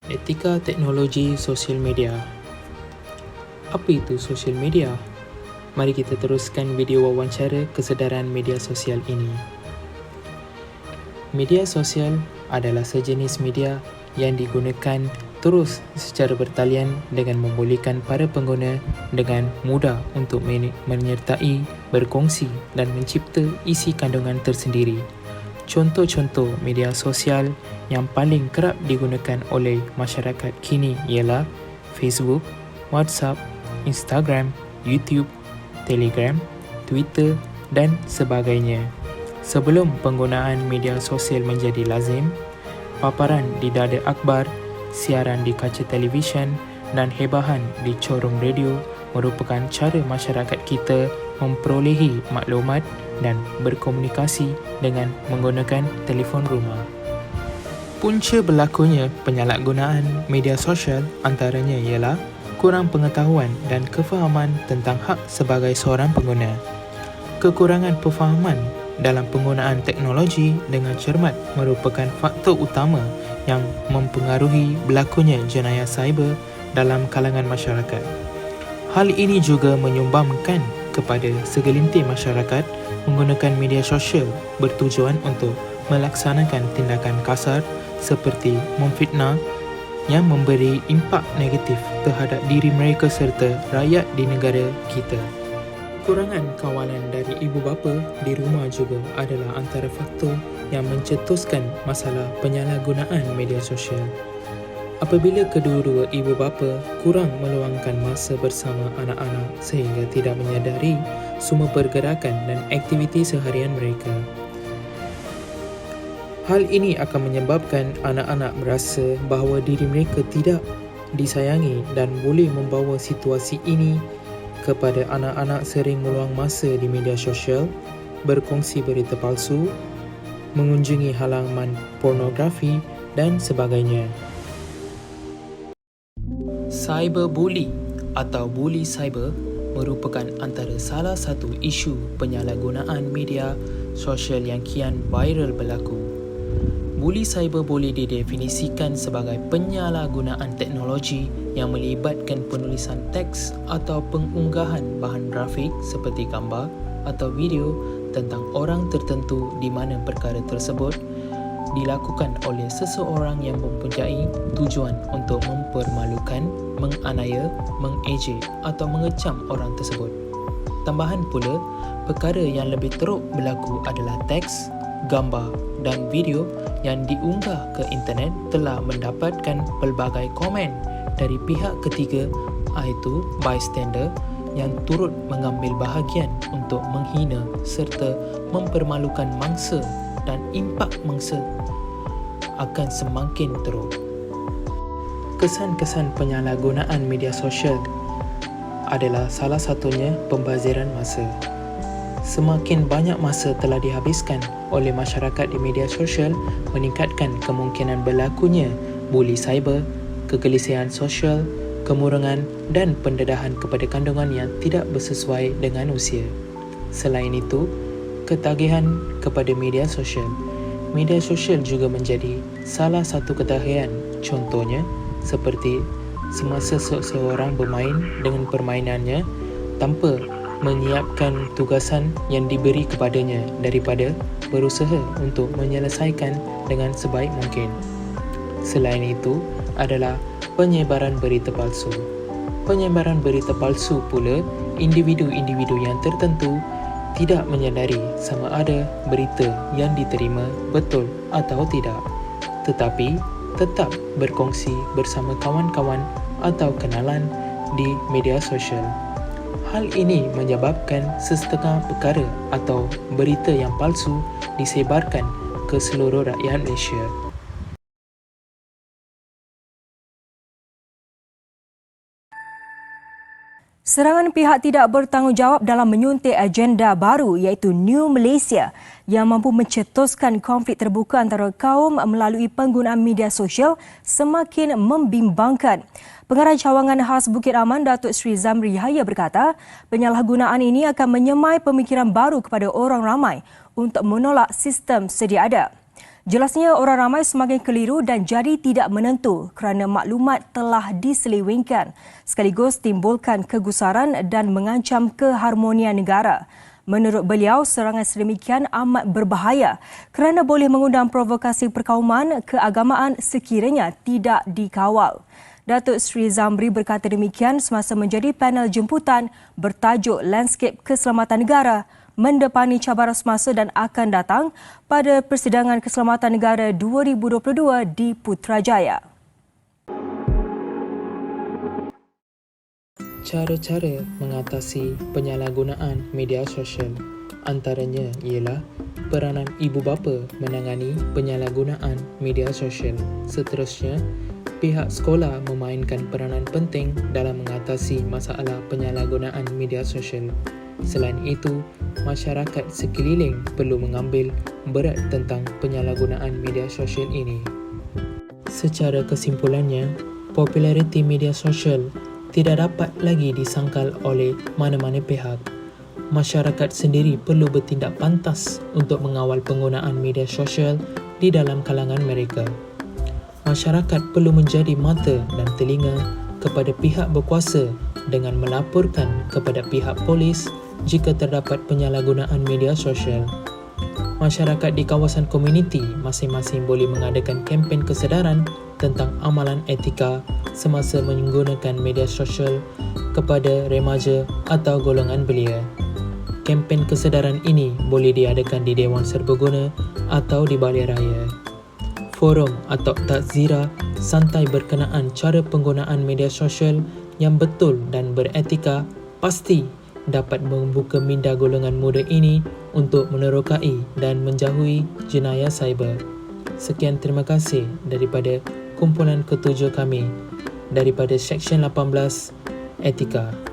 Etika teknologi sosial media. Apa itu sosial media? Mari kita teruskan video wawancara kesedaran media sosial ini. Media sosial adalah sejenis media yang digunakan terus secara bertalian dengan membolehkan para pengguna dengan mudah untuk menyertai, berkongsi dan mencipta isi kandungan tersendiri. Contoh-contoh media sosial yang paling kerap digunakan oleh masyarakat kini ialah Facebook, WhatsApp, Instagram, YouTube, Telegram, Twitter dan sebagainya. Sebelum penggunaan media sosial menjadi lazim, paparan di dada akhbar, siaran di kaca televisyen dan hebahan di corong radio merupakan cara masyarakat kita memperolehi maklumat dan berkomunikasi dengan menggunakan telefon rumah. Punca berlakunya penyalahgunaan media sosial antaranya ialah kurang pengetahuan dan kefahaman tentang hak sebagai seorang pengguna. Kekurangan pemahaman dalam penggunaan teknologi dengan cermat merupakan faktor utama yang mempengaruhi berlakunya jenayah cyber dalam kalangan masyarakat. Hal ini juga menyumbangkan kepada segelintir masyarakat menggunakan media sosial bertujuan untuk melaksanakan tindakan kasar seperti memfitnah yang memberi impak negatif terhadap diri mereka serta rakyat di negara kita. Kekurangan kawalan dari ibu bapa di rumah juga adalah antara faktor yang mencetuskan masalah penyalahgunaan media sosial. Apabila kedua-dua ibu bapa kurang meluangkan masa bersama anak-anak sehingga tidak menyadari semua pergerakan dan aktiviti seharian mereka. Hal ini akan menyebabkan anak-anak merasa bahawa diri mereka tidak disayangi dan boleh membawa situasi ini kepada anak-anak sering meluang masa di media sosial, berkongsi berita palsu, mengunjungi halaman pornografi dan sebagainya. Cyberbully atau buli cyber merupakan antara salah satu isu penyalahgunaan media sosial yang kian viral berlaku. Buli cyber boleh didefinisikan sebagai penyalahgunaan teknologi yang melibatkan penulisan teks atau pengunggahan bahan grafik seperti gambar atau video tentang orang tertentu di mana perkara tersebut dilakukan oleh seseorang yang mempunyai tujuan untuk mempermalukan, menganiaya, mengejek atau mengecam orang tersebut. Tambahan pula, perkara yang lebih teruk berlaku adalah teks, gambar dan video yang diunggah ke internet telah mendapatkan pelbagai komen dari pihak ketiga iaitu bystander yang turut mengambil bahagian untuk menghina serta mempermalukan mangsa dan impak mangsa akan semakin teruk. Kesan-kesan penyalahgunaan media sosial adalah salah satunya pembaziran masa. Semakin banyak masa telah dihabiskan oleh masyarakat di media sosial meningkatkan kemungkinan berlakunya buli cyber, kegelisahan sosial, kemurungan dan pendedahan kepada kandungan yang tidak bersesuai dengan usia. Selain itu, ketagihan kepada media sosial. Media sosial juga menjadi salah satu ketagihan. Contohnya, seperti semasa seseorang bermain dengan permainannya tanpa menyiapkan tugasan yang diberi kepadanya daripada berusaha untuk menyelesaikan dengan sebaik mungkin. Selain itu adalah penyebaran berita palsu. Penyebaran berita palsu pula individu-individu yang tertentu tidak menyadari sama ada berita yang diterima betul atau tidak, tetapi tetap berkongsi bersama kawan-kawan atau kenalan di media sosial. Hal ini menyebabkan sesetengah perkara atau berita yang palsu disebarkan ke seluruh rakyat Malaysia. Serangan pihak tidak bertanggungjawab dalam menyuntik agenda baru iaitu New Malaysia yang mampu mencetuskan konflik terbuka antara kaum melalui penggunaan media sosial semakin membimbangkan. Pengarah cawangan khas Bukit Aman, Datuk Seri Zamri Yahya berkata, penyalahgunaan ini akan menyemai pemikiran baru kepada orang ramai untuk menolak sistem sedia ada. Jelasnya orang ramai semakin keliru dan jadi tidak menentu kerana maklumat telah diselewengkan sekaligus timbulkan kegusaran dan mengancam keharmonian negara. Menurut beliau, serangan sedemikian amat berbahaya kerana boleh mengundang provokasi perkauman keagamaan sekiranya tidak dikawal. Datuk Seri Zamri berkata demikian semasa menjadi panel jemputan bertajuk Lanskip Keselamatan Negara mendepani cabaran semasa dan akan datang pada Persidangan Keselamatan Negara 2022 di Putrajaya. Cara-cara mengatasi penyalahgunaan media sosial antaranya ialah peranan ibu bapa menangani penyalahgunaan media sosial. Seterusnya, pihak sekolah memainkan peranan penting dalam mengatasi masalah penyalahgunaan media sosial. Selain itu, masyarakat sekeliling perlu mengambil berat tentang penyalahgunaan media sosial ini. Secara kesimpulannya, populariti media sosial tidak dapat lagi disangkal oleh mana-mana pihak. Masyarakat sendiri perlu bertindak pantas untuk mengawal penggunaan media sosial di dalam kalangan mereka. Masyarakat perlu menjadi mata dan telinga kepada pihak berkuasa dengan melaporkan kepada pihak polis jika terdapat penyalahgunaan media sosial. Masyarakat di kawasan komuniti masing-masing boleh mengadakan kempen kesedaran tentang amalan etika semasa menggunakan media sosial kepada remaja atau golongan belia. Kempen kesedaran ini boleh diadakan di Dewan Serbaguna atau di Balai Raya. Forum atau takzirah santai berkenaan cara penggunaan media sosial yang betul dan beretika pasti dapat membuka minda golongan muda ini untuk menerokai dan menjauhi jenayah cyber. Sekian, terima kasih daripada kumpulan ketujuh kami daripada Seksyen 18 Etika.